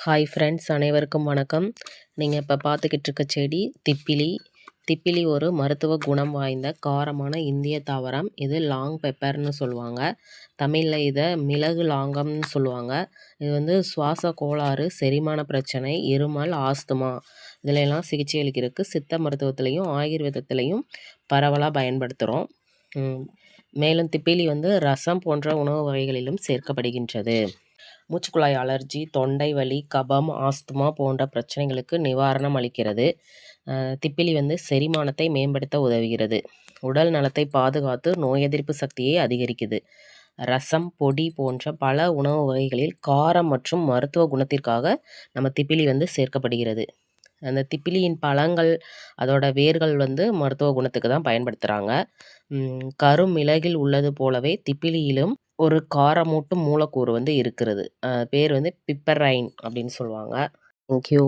Hi friends, அனைவருக்கும் வணக்கம். நீங்கள் இப்போ பார்த்துக்கிட்டு இருக்க செடி திப்பிலி. திப்பிலி ஒரு மருத்துவ குணம் வாய்ந்த காரமான இந்திய தாவரம். இது லாங் பெப்பர்னு சொல்லுவாங்க. தமிழில் இதை மிளகு லாங்கம்னு சொல்லுவாங்க. இது வந்து சுவாச கோளாறு, செரிமான பிரச்சனை, இருமல், ஆஸ்துமா இதிலெல்லாம் சிகிச்சை அளிக்கிறதுக்கு சித்த மருத்துவத்திலையும் ஆயுர்வேதத்திலையும் பரவலாக பயன்படுத்துகிறோம். மேலும் திப்பிலி வந்து ரசம் போன்ற உணவு வகைகளிலும் சேர்க்கப்படுகின்றது. மூச்சுக்குழாய் அலர்ஜி, தொண்டை வலி, கபம், ஆஸ்துமா போன்ற பிரச்சனைகளுக்கு நிவாரணம் அளிக்கிறது. திப்பிலி வந்து செரிமானத்தை மேம்படுத்த உதவுகிறது. உடல் நலத்தை பாதுகாத்து நோய் எதிர்ப்பு சக்தியை அதிகரிக்குது. ரசம், பொடி போன்ற பல உணவு வகைகளில் காரம் மற்றும் மருத்துவ குணத்திற்காக நம்ம திப்பிலி வந்து சேர்க்கப்படுகிறது. அந்த திப்பிலியின் பழங்கள், அதோட வேர்கள் வந்து மருத்துவ குணத்துக்கு தான் பயன்படுத்துகிறாங்க. கருமிளகில் உள்ளது போலவே திப்பிலியிலும் ஒரு காரமூட்டும் மூலக்கூறு வந்து இருக்கிறது. பேர் வந்து பிப்பரைன் அப்படின்னு சொல்லுவாங்க. தேங்க்யூ.